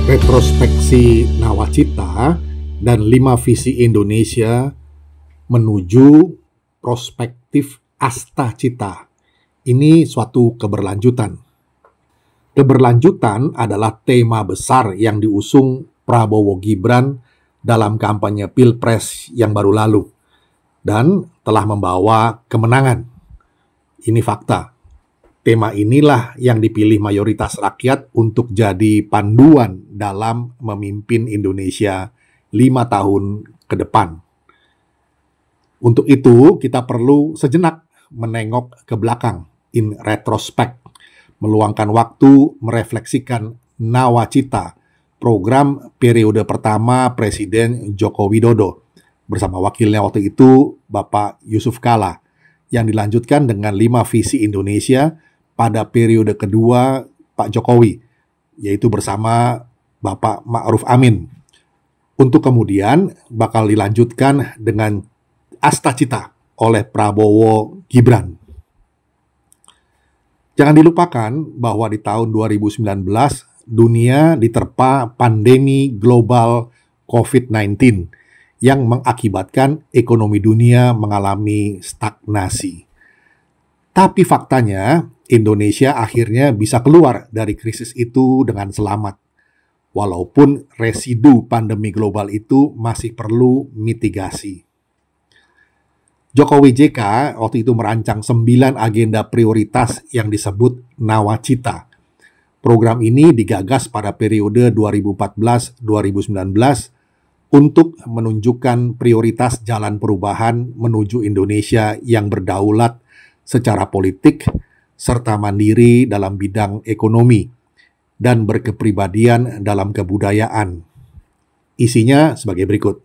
Retrospeksi Nawacita dan 5 visi Indonesia menuju prospektif Astacita. Ini suatu keberlanjutan. Keberlanjutan adalah tema besar yang diusung Prabowo Gibran dalam kampanye Pilpres yang baru lalu dan telah membawa kemenangan. Ini fakta. Tema inilah yang dipilih mayoritas rakyat untuk jadi panduan dalam memimpin Indonesia 5 tahun ke depan. Untuk itu, kita perlu sejenak menengok ke belakang, in retrospect, meluangkan waktu merefleksikan Nawacita, program periode pertama Presiden Joko Widodo, bersama wakilnya waktu itu, Bapak Yusuf Kala, yang dilanjutkan dengan 5 visi Indonesia pada periode kedua Pak Jokowi, yaitu bersama Bapak Ma'ruf Amin. Untuk kemudian bakal dilanjutkan dengan Astacita oleh Prabowo Gibran. Jangan dilupakan bahwa di tahun 2019 dunia diterpa pandemi global COVID-19 yang mengakibatkan ekonomi dunia mengalami stagnasi. Tapi faktanya, Indonesia akhirnya bisa keluar dari krisis itu dengan selamat. Walaupun residu pandemi global itu masih perlu mitigasi. Jokowi JK waktu itu merancang 9 agenda prioritas yang disebut Nawacita. Program ini digagas pada periode 2014-2019 untuk menunjukkan prioritas jalan perubahan menuju Indonesia yang berdaulat secara politik, serta mandiri dalam bidang ekonomi, dan berkepribadian dalam kebudayaan. Isinya sebagai berikut.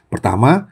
Pertama,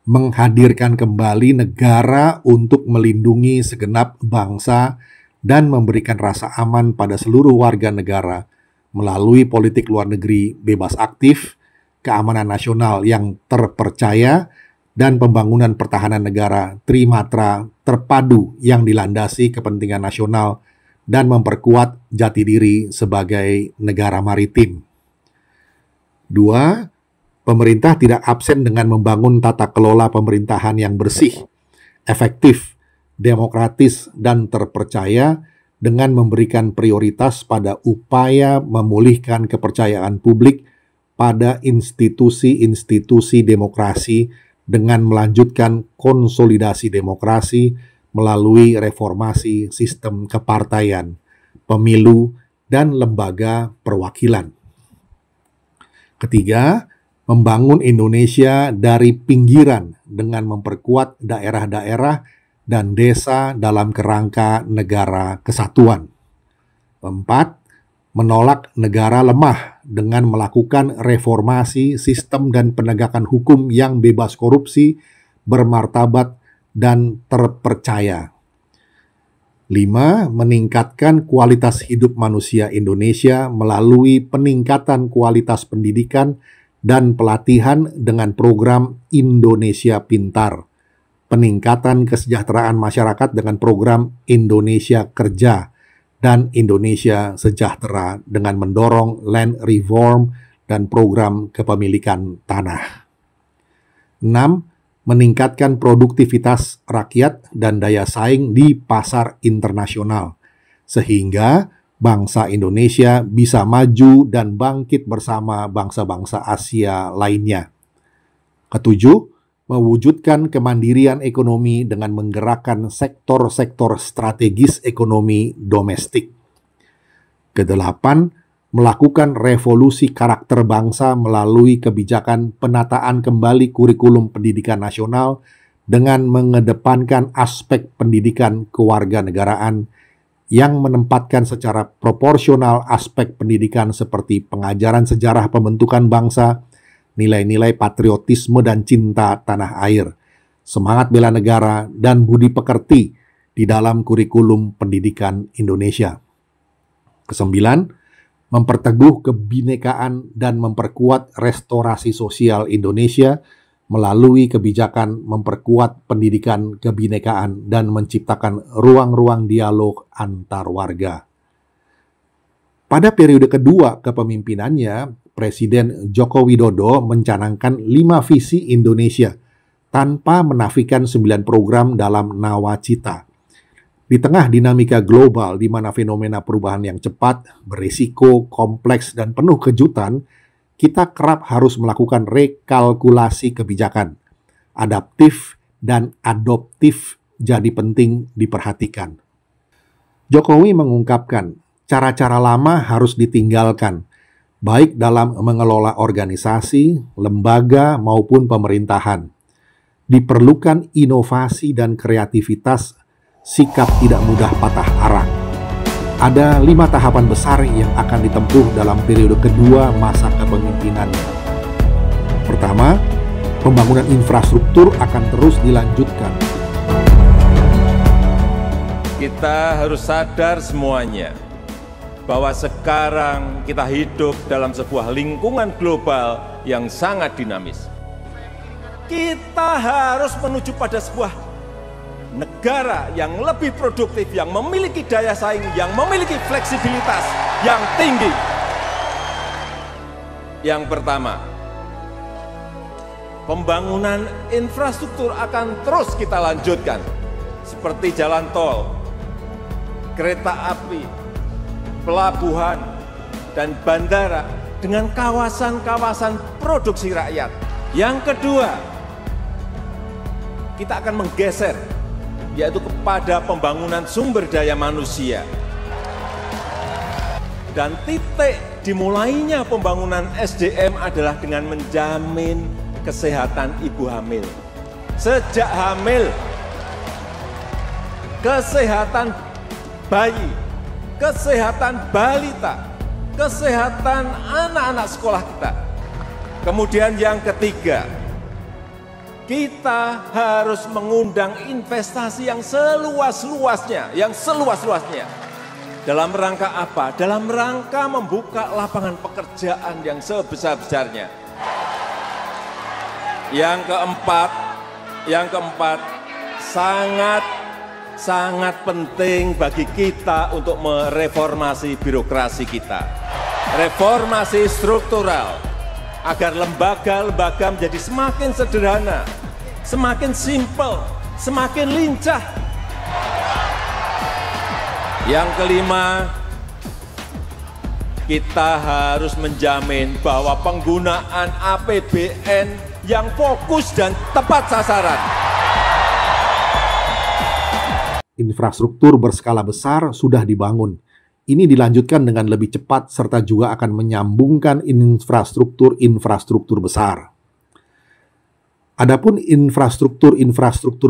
menghadirkan kembali negara untuk melindungi segenap bangsa dan memberikan rasa aman pada seluruh warga negara melalui politik luar negeri bebas aktif, keamanan nasional yang terpercaya, dan pembangunan pertahanan negara trimatra terpadu yang dilandasi kepentingan nasional dan memperkuat jati diri sebagai negara maritim. 2. Pemerintah tidak absen dengan membangun tata kelola pemerintahan yang bersih, efektif, demokratis, dan terpercaya dengan memberikan prioritas pada upaya memulihkan kepercayaan publik pada institusi-institusi demokrasi dengan melanjutkan konsolidasi demokrasi melalui reformasi sistem kepartaian, pemilu, dan lembaga perwakilan. Ketiga, membangun Indonesia dari pinggiran dengan memperkuat daerah-daerah dan desa dalam kerangka negara kesatuan. 4. Menolak negara lemah dengan melakukan reformasi sistem dan penegakan hukum yang bebas korupsi, bermartabat, dan terpercaya. 5. Meningkatkan kualitas hidup manusia Indonesia melalui peningkatan kualitas pendidikan dan pelatihan dengan program Indonesia Pintar, peningkatan kesejahteraan masyarakat dengan program Indonesia Kerja, dan Indonesia Sejahtera dengan mendorong land reform dan program kepemilikan tanah. 6. Meningkatkan produktivitas rakyat dan daya saing di pasar internasional, sehingga bangsa Indonesia bisa maju dan bangkit bersama bangsa-bangsa Asia lainnya. 7. Mewujudkan kemandirian ekonomi dengan menggerakkan sektor-sektor strategis ekonomi domestik. 8. Melakukan revolusi karakter bangsa melalui kebijakan penataan kembali kurikulum pendidikan nasional dengan mengedepankan aspek pendidikan kewarganegaraan yang menempatkan secara proporsional aspek pendidikan seperti pengajaran sejarah pembentukan bangsa, nilai-nilai patriotisme dan cinta tanah air, semangat bela negara, dan budi pekerti di dalam kurikulum pendidikan Indonesia. 9. Memperteguh kebinekaan dan memperkuat restorasi sosial Indonesia melalui kebijakan memperkuat pendidikan kebinekaan dan menciptakan ruang-ruang dialog antar warga. Pada periode kedua kepemimpinannya, Presiden Joko Widodo mencanangkan 5 visi Indonesia tanpa menafikan 9 program dalam nawacita. Di tengah dinamika global di mana fenomena perubahan yang cepat, berisiko, kompleks, dan penuh kejutan, kita kerap harus melakukan rekalkulasi kebijakan. Adaptif dan adoptif jadi penting diperhatikan. Jokowi mengungkapkan, cara-cara lama harus ditinggalkan, baik dalam mengelola organisasi, lembaga, maupun pemerintahan. Diperlukan inovasi dan kreativitas, sikap tidak mudah patah arang. Ada 5 tahapan besar yang akan ditempuh dalam periode kedua masa kepemimpinannya. Pertama, pembangunan infrastruktur akan terus dilanjutkan. Kita harus sadar semuanya bahwa sekarang kita hidup dalam sebuah lingkungan global yang sangat dinamis. Kita harus menuju pada sebuah negara yang lebih produktif, yang memiliki daya saing, yang memiliki fleksibilitas yang tinggi. Yang pertama, pembangunan infrastruktur akan terus kita lanjutkan, seperti jalan tol, kereta api, pelabuhan, dan bandara dengan kawasan-kawasan produksi rakyat. Yang kedua, kita akan menggeser, yaitu kepada pembangunan sumber daya manusia. Dan titik dimulainya pembangunan SDM adalah dengan menjamin kesehatan ibu hamil. Sejak hamil, kesehatan bayi, kesehatan balita, kesehatan anak-anak sekolah kita. Kemudian yang ketiga, kita harus mengundang investasi yang seluas-luasnya, Dalam rangka apa? Dalam rangka membuka lapangan pekerjaan yang sebesar-besarnya. Yang keempat, sangat penting bagi kita untuk mereformasi birokrasi kita. Reformasi struktural, agar lembaga-lembaga menjadi semakin sederhana, semakin simpel, semakin lincah. Yang kelima, kita harus menjamin bahwa penggunaan APBN yang fokus dan tepat sasaran. Infrastruktur berskala besar sudah dibangun. Ini dilanjutkan dengan lebih cepat serta juga akan menyambungkan infrastruktur besar. Adapun infrastruktur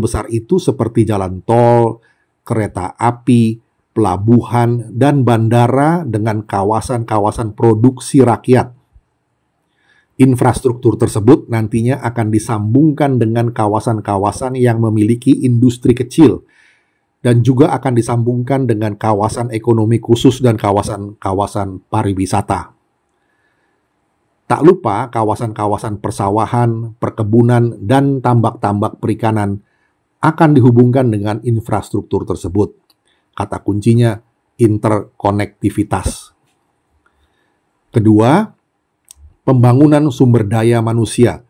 besar itu seperti jalan tol, kereta api, pelabuhan, dan bandara dengan kawasan-kawasan produksi rakyat. Infrastruktur tersebut nantinya akan disambungkan dengan kawasan-kawasan yang memiliki industri kecil, dan juga akan disambungkan dengan kawasan ekonomi khusus dan kawasan-kawasan pariwisata. Tak lupa kawasan-kawasan persawahan, perkebunan, dan tambak-tambak perikanan akan dihubungkan dengan infrastruktur tersebut. Kata kuncinya interkonektivitas. Kedua, pembangunan sumber daya manusia.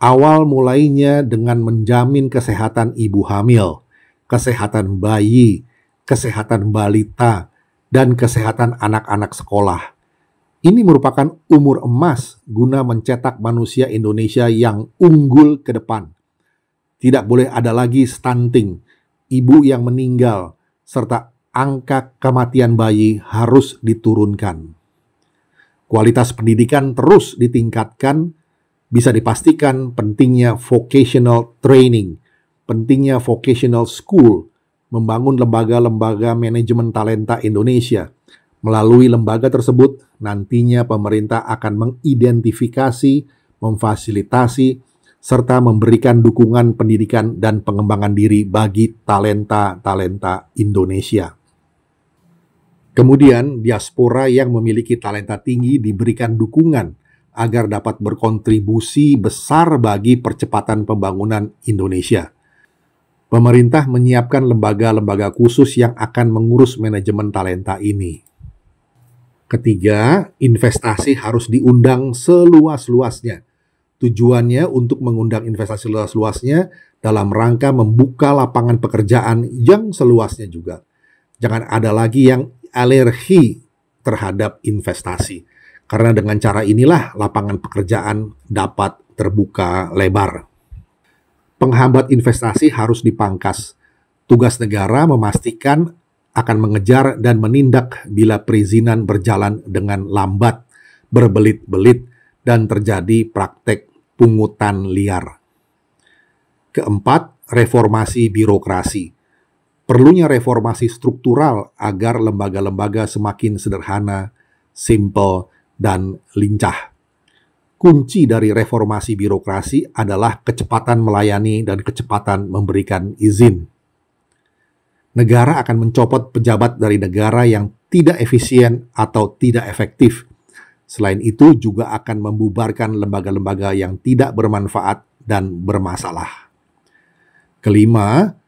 Awal mulainya dengan menjamin kesehatan ibu hamil, kesehatan bayi, kesehatan balita, dan kesehatan anak-anak sekolah. Ini merupakan umur emas guna mencetak manusia Indonesia yang unggul ke depan. Tidak boleh ada lagi stunting, ibu yang meninggal, serta angka kematian bayi harus diturunkan. Kualitas pendidikan terus ditingkatkan, bisa dipastikan pentingnya vocational training, pentingnya vocational school, membangun lembaga-lembaga manajemen talenta Indonesia. Melalui lembaga tersebut, nantinya pemerintah akan mengidentifikasi, memfasilitasi, serta memberikan dukungan pendidikan dan pengembangan diri bagi talenta-talenta Indonesia. Kemudian, diaspora yang memiliki talenta tinggi diberikan dukungan agar dapat berkontribusi besar bagi percepatan pembangunan Indonesia. Pemerintah menyiapkan lembaga-lembaga khusus yang akan mengurus manajemen talenta ini. Ketiga, investasi harus diundang seluas-luasnya. Tujuannya untuk mengundang investasi seluas-luasnya dalam rangka membuka lapangan pekerjaan yang seluasnya juga. Jangan ada lagi yang alergi terhadap investasi. Karena dengan cara inilah lapangan pekerjaan dapat terbuka lebar. Penghambat investasi harus dipangkas. Tugas negara memastikan akan mengejar dan menindak bila perizinan berjalan dengan lambat, berbelit-belit, dan terjadi praktek pungutan liar. Keempat, reformasi birokrasi. Perlunya reformasi struktural agar lembaga-lembaga semakin sederhana, simple, dan lincah. Kunci dari reformasi birokrasi adalah kecepatan melayani dan kecepatan memberikan izin. Negara akan mencopot pejabat dari negara yang tidak efisien atau tidak efektif. Selain itu juga akan membubarkan lembaga-lembaga yang tidak bermanfaat dan bermasalah. Kelima,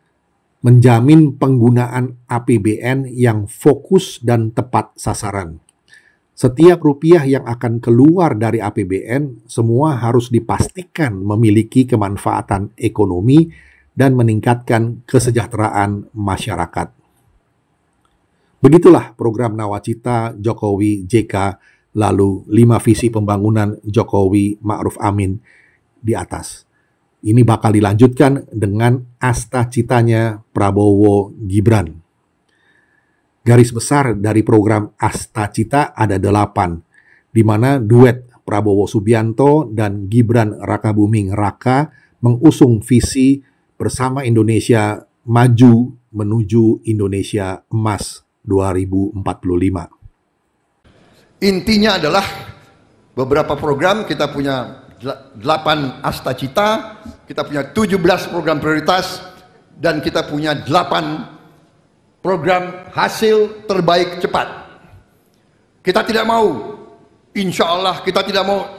menjamin penggunaan APBN yang fokus dan tepat sasaran. Setiap rupiah yang akan keluar dari APBN semua harus dipastikan memiliki kemanfaatan ekonomi dan meningkatkan kesejahteraan masyarakat. Begitulah program Nawacita Jokowi JK, lalu 5 visi pembangunan Jokowi Ma'ruf Amin di atas. Ini bakal dilanjutkan dengan Astacitanya Prabowo Gibran. Garis besar dari program Astacita ada 8, di mana duet Prabowo Subianto dan Gibran Rakabuming Raka mengusung visi bersama Indonesia maju menuju Indonesia Emas 2045. Intinya adalah beberapa program, kita punya 8 Astacita, kita punya 17 program prioritas, dan kita punya 8 program hasil terbaik cepat. Kita tidak mau, insya Allah kita tidak mau,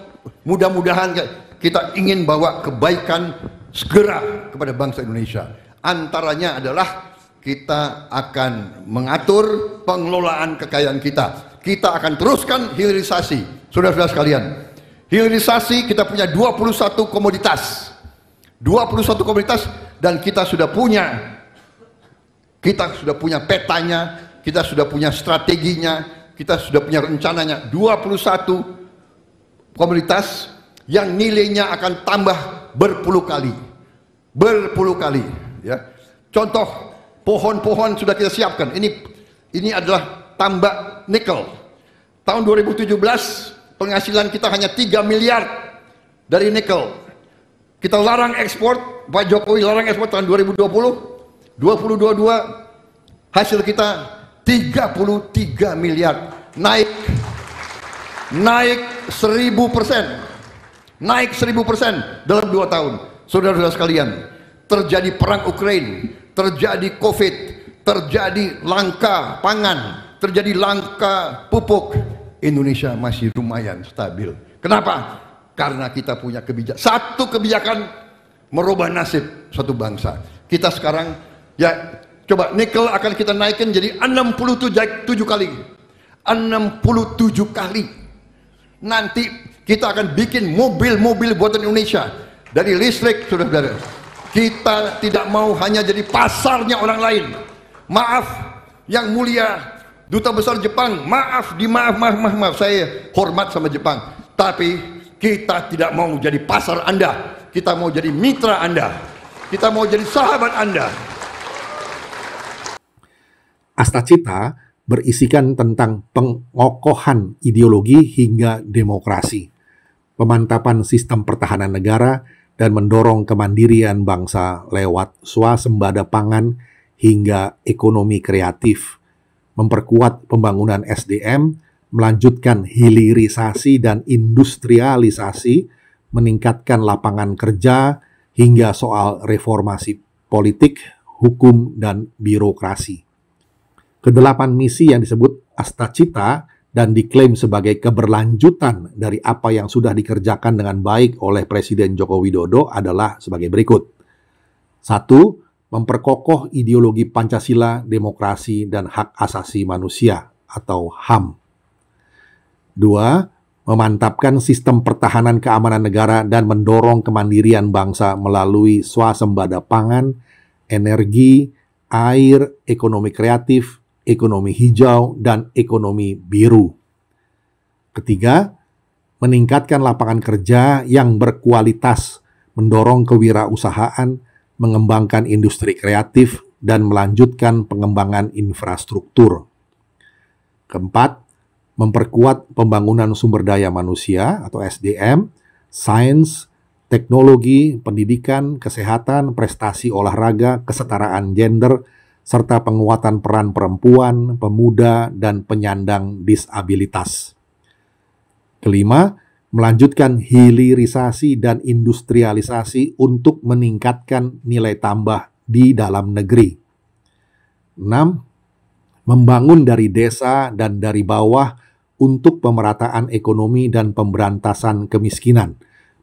mudah-mudahan kita ingin bawa kebaikan segera kepada bangsa Indonesia. Antaranya adalah kita akan mengatur pengelolaan kekayaan kita. Kita akan teruskan hilirisasi. Saudara-saudara sekalian, hilirisasi kita punya 21 komoditas. 21 komoditas, dan kita sudah punya petanya, kita sudah punya strateginya, kita sudah punya rencananya. 21 komoditas yang nilainya akan tambah berpuluh kali, ya. Contoh, pohon-pohon sudah kita siapkan. Ini adalah tambak nikel. Tahun 2017 penghasilan kita hanya 3 miliar dari nikel. Kita larang ekspor, Pak Jokowi larang ekspor tahun 2020. 2022 hasil kita 33 miliar, naik 1000%, naik 1000% dalam 2 tahun. Saudara-saudara sekalian, terjadi perang Ukraina, terjadi COVID, terjadi langka pangan, terjadi langka pupuk, Indonesia masih lumayan stabil. Kenapa? Karena kita punya satu kebijakan merubah nasib suatu bangsa. Kita sekarang, ya coba, nikel akan kita naikkan jadi 67 kali. 67 kali. Nanti kita akan bikin mobil-mobil buatan Indonesia dari listrik, saudara-saudara. Kita tidak mau hanya jadi pasarnya orang lain. Maaf, yang mulia Duta Besar Jepang, maaf, saya hormat sama Jepang, tapi kita tidak mau jadi pasar Anda. Kita mau jadi mitra Anda. Kita mau jadi sahabat Anda. Astacita berisikan tentang pengokohan ideologi hingga demokrasi, pemantapan sistem pertahanan negara, dan mendorong kemandirian bangsa lewat swasembada pangan hingga ekonomi kreatif, memperkuat pembangunan SDM, melanjutkan hilirisasi dan industrialisasi, meningkatkan lapangan kerja, hingga soal reformasi politik, hukum, dan birokrasi. Kedelapan misi yang disebut Astacita dan diklaim sebagai keberlanjutan dari apa yang sudah dikerjakan dengan baik oleh Presiden Joko Widodo adalah sebagai berikut. 1. Memperkokoh ideologi Pancasila, demokrasi, dan hak asasi manusia atau HAM. 2. Memantapkan sistem pertahanan keamanan negara dan mendorong kemandirian bangsa melalui swasembada pangan, energi, air, ekonomi kreatif, ekonomi hijau, dan ekonomi biru. Ketiga, meningkatkan lapangan kerja yang berkualitas, mendorong kewirausahaan, mengembangkan industri kreatif, dan melanjutkan pengembangan infrastruktur. Keempat, memperkuat pembangunan sumber daya manusia atau SDM, sains, teknologi, pendidikan, kesehatan, prestasi olahraga, kesetaraan gender, serta penguatan peran perempuan, pemuda, dan penyandang disabilitas. Kelima, melanjutkan hilirisasi dan industrialisasi untuk meningkatkan nilai tambah di dalam negeri. 6. Membangun dari desa dan dari bawah untuk pemerataan ekonomi dan pemberantasan kemiskinan,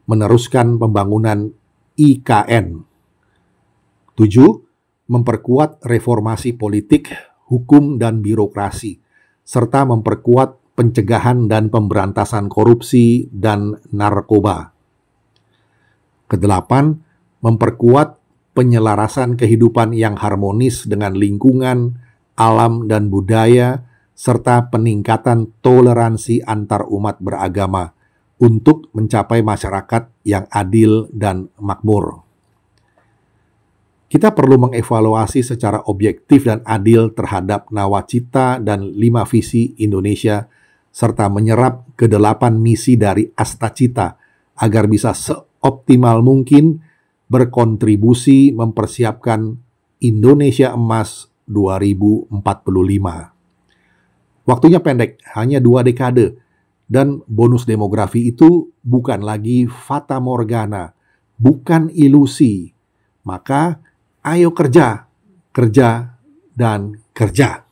meneruskan pembangunan IKN. 7. Memperkuat reformasi politik, hukum, dan birokrasi, serta memperkuat pencegahan dan pemberantasan korupsi dan narkoba. Kedelapan, memperkuat penyelarasan kehidupan yang harmonis dengan lingkungan, alam, dan budaya, serta peningkatan toleransi antar umat beragama untuk mencapai masyarakat yang adil dan makmur. Kita perlu mengevaluasi secara objektif dan adil terhadap nawacita dan 5 visi Indonesia, serta menyerap ke-8 misi dari Astacita agar bisa seoptimal mungkin berkontribusi mempersiapkan Indonesia Emas 2045. Waktunya pendek, hanya 2 dekade, dan bonus demografi itu bukan lagi fata morgana, bukan ilusi. Maka, ayo kerja, kerja, dan kerja.